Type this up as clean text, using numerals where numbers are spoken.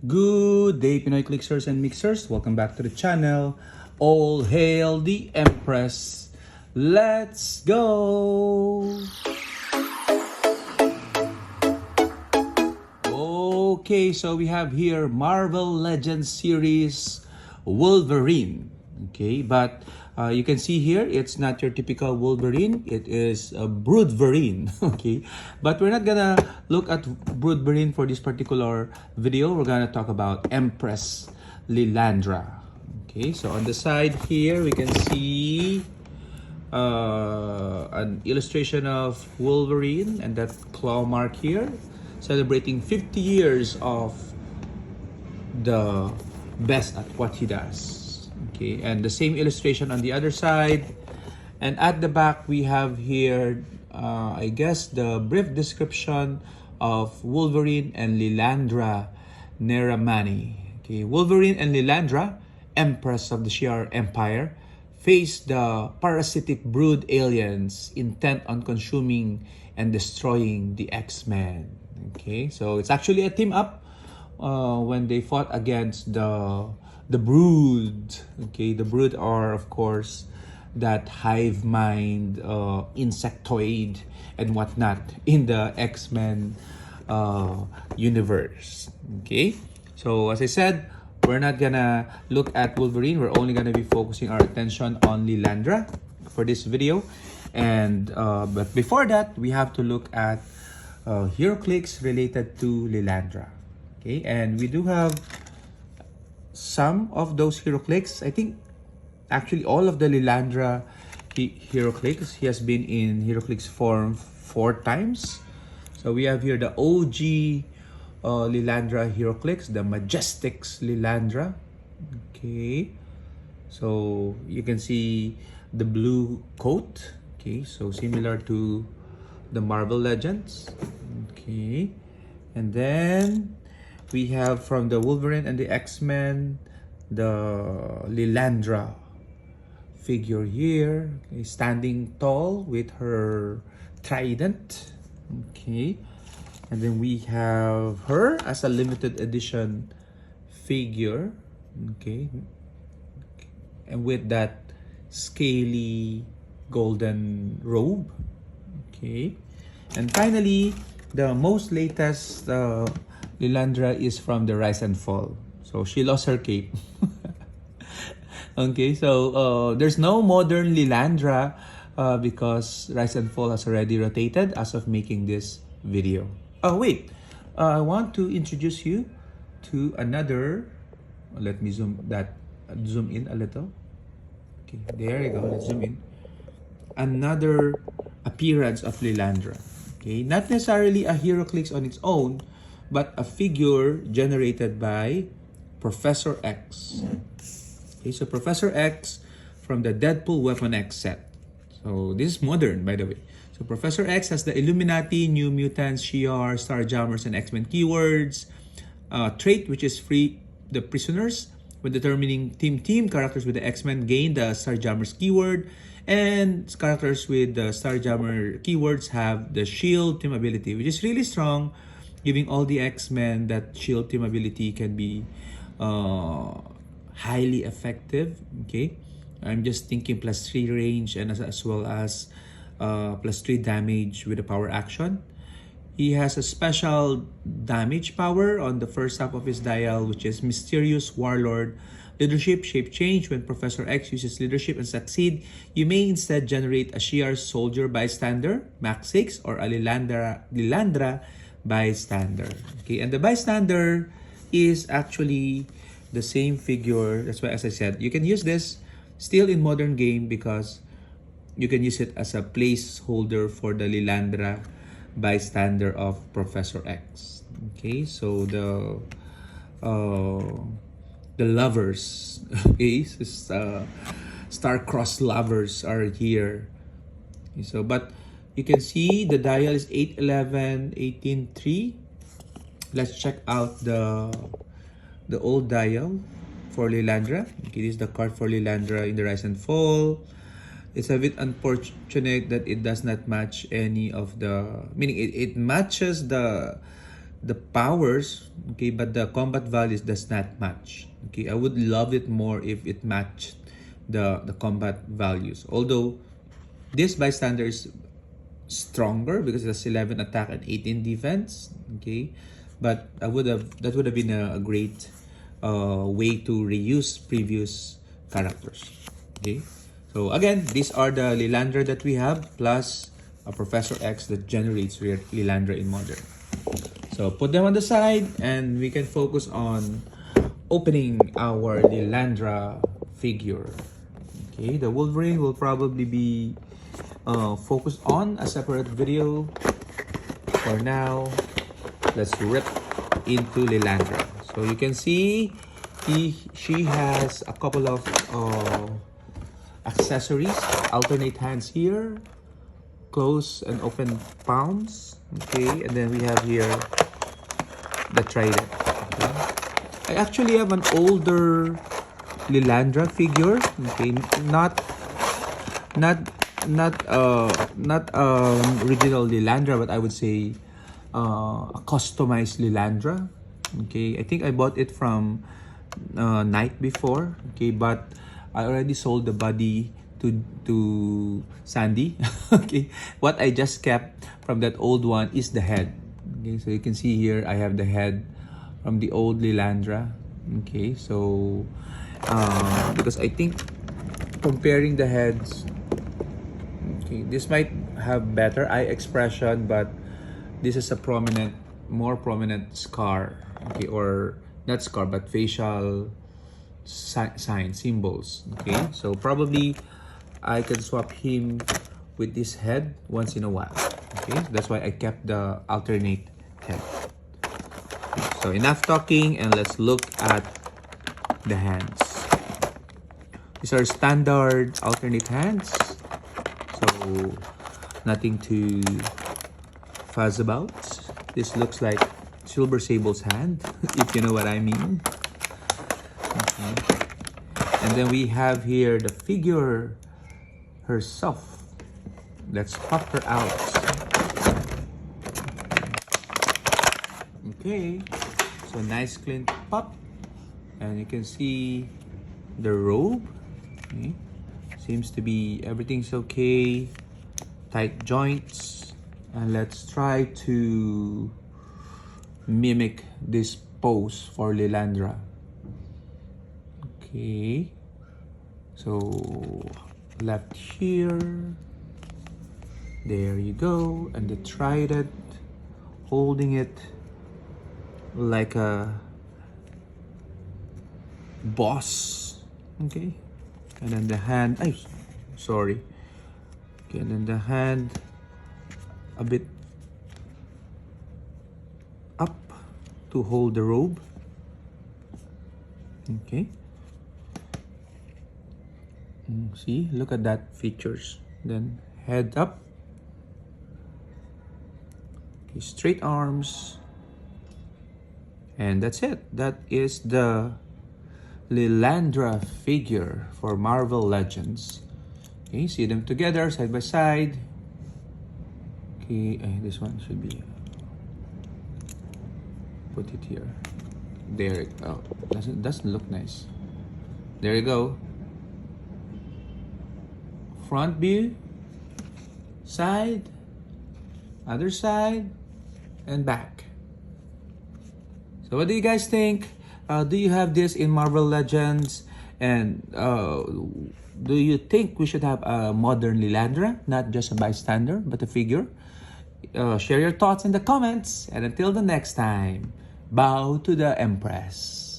Good day, Pinoy Clicksers and Mixers. Welcome back to the channel. All hail the Empress. Let's go! Okay, so we have here Marvel Legends series Wolverine. Okay, but you can see here it's not your typical Wolverine. It is a Broodverine. Okay, but we're not gonna look at Broodverine for this particular video. We're gonna talk about Empress Lilandra. Okay, so on the side here we can see an illustration of Wolverine and that claw mark here, celebrating 50 years of the best at what he does. Okay, and the same illustration on the other side. And at the back, we have here, I guess, the brief description of Wolverine and Lilandra Neramani. Okay, Wolverine and Lilandra, Empress of the Shi'ar Empire, face the parasitic brood aliens intent on consuming and destroying the X-Men. Okay, so it's actually a team up when they fought against the brood. Okay, the brood are, of course, that hive mind, insectoid and whatnot in the X-Men universe. Okay, so as I said, we're not gonna look at Wolverine. We're only gonna be focusing our attention on Lilandra for this video. And but before that, we have to look at Heroclix related to Lilandra. Okay, and we do have some of those Heroclix. I think actually all of the Lilandra Heroclix. He has been in Heroclix form 4 times. So we have here the OG Lilandra Heroclix, the Majestics Lilandra. Okay, so you can see the blue coat. Okay, so similar to the Marvel Legends. Okay, and then we have from the Wolverine and the X-Men, the Lilandra figure here, okay, standing tall with her trident. Okay, and then we have her as a limited edition figure. Okay, and with that scaly golden robe. Okay, and finally, the most latest Lilandra is from the Rise and Fall. So she lost her cape. Okay, so there's no modern Lilandra because Rise and Fall has already rotated as of making this video. Oh wait, I want to introduce you to another. Let me zoom in a little. Okay, there you go. Let's zoom in. Another appearance of Lilandra. Okay, not necessarily a Heroclix on its own, but a figure generated by Professor X. Okay, so Professor X from the Deadpool Weapon X set. So this is modern, by the way. So Professor X has the Illuminati, New Mutants, Shi'ar, Starjammers, and X-Men keywords. Trait, which is free the prisoners. When determining team characters with the X-Men gain the Starjammers keyword. And characters with the Starjammer keywords have the Shield team ability, which is really strong, giving all the X-Men that Shield team ability can be highly effective. Okay, I'm just thinking +3 range and as well as +3 damage with the power action. He has a special damage power on the first half of his dial, which is Mysterious Warlord. Leadership, shape change. When Professor X uses leadership and succeed, you may instead generate a Shi'ar soldier bystander, max 6, or a Lilandra bystander. Okay, and the bystander is actually the same figure. That's why, as I said, you can use this still in modern game because you can use it as a placeholder for the Lilandra bystander of Professor X. Okay, so the lovers, okay, star-crossed lovers are here. Okay, so but you can see the dial is 811, 18.3. Let's check out the old dial for Lilandra. Okay, this is the card for Lilandra in the Rise and Fall. It's a bit unfortunate that it does not match any of the, meaning it matches the the powers, okay, but the combat values does not match. Okay, I would love it more if it matched the combat values. Although this bystander is stronger because it's 11 attack and 18 defense. Okay, but that would have been a great way to reuse previous characters. Okay, so again, these are the Lilandra that we have plus a Professor X that generates Lilandra in modern. So put them on the side and we can focus on opening our Lilandra figure. Okay, the Wolverine will probably be focused on a separate video. For now, let's rip into Lilandra. So you can see she has a couple of accessories, alternate hands here, close and open palms. Okay, and then we have here the trident. Okay. I actually have an older Lilandra figure. Okay, not original Lilandra, but I would say a customized Lilandra. Okay, I think I bought it from night before. Okay, but I already sold the body to Sandy. Okay, what I just kept from that old one is the head. Okay, so you can see here I have the head from the old Lilandra. Okay, so because I think comparing the heads, okay, this might have better eye expression, but this is a more prominent scar. Okay, or not scar, but facial signs, symbols. Okay, so probably I can swap him with this head once in a while. Okay, that's why I kept the alternate head. Okay, so enough talking and let's look at the hands. These are standard alternate hands, so nothing to fuss about. This looks like Silver Sable's hand, if you know what I mean. Okay. And then we have here the figure herself. Let's pop her out. Okay, so nice clean pop, and you can see the robe. Okay. Seems to be everything's okay, tight joints, and let's try to mimic this pose for Lilandra. Okay, so left here, there you go, and the trident, holding it like a boss. Okay, and then the hand, sorry. Okay, and then the hand a bit up to hold the robe. Okay, see, look at that features. Then head up. Okay, straight arms, and that's it. That is the Lilandra figure for Marvel Legends. Okay, see them together side by side. Okay, this one should be, put it here. There, oh, doesn't look nice. There you go. Front view, side, other side, and back. So what do you guys think? Do you have this in Marvel Legends? And do you think we should have a modern Lilandra, not just a bystander, but a figure? Share your thoughts in the comments. And until the next time, bow to the Empress.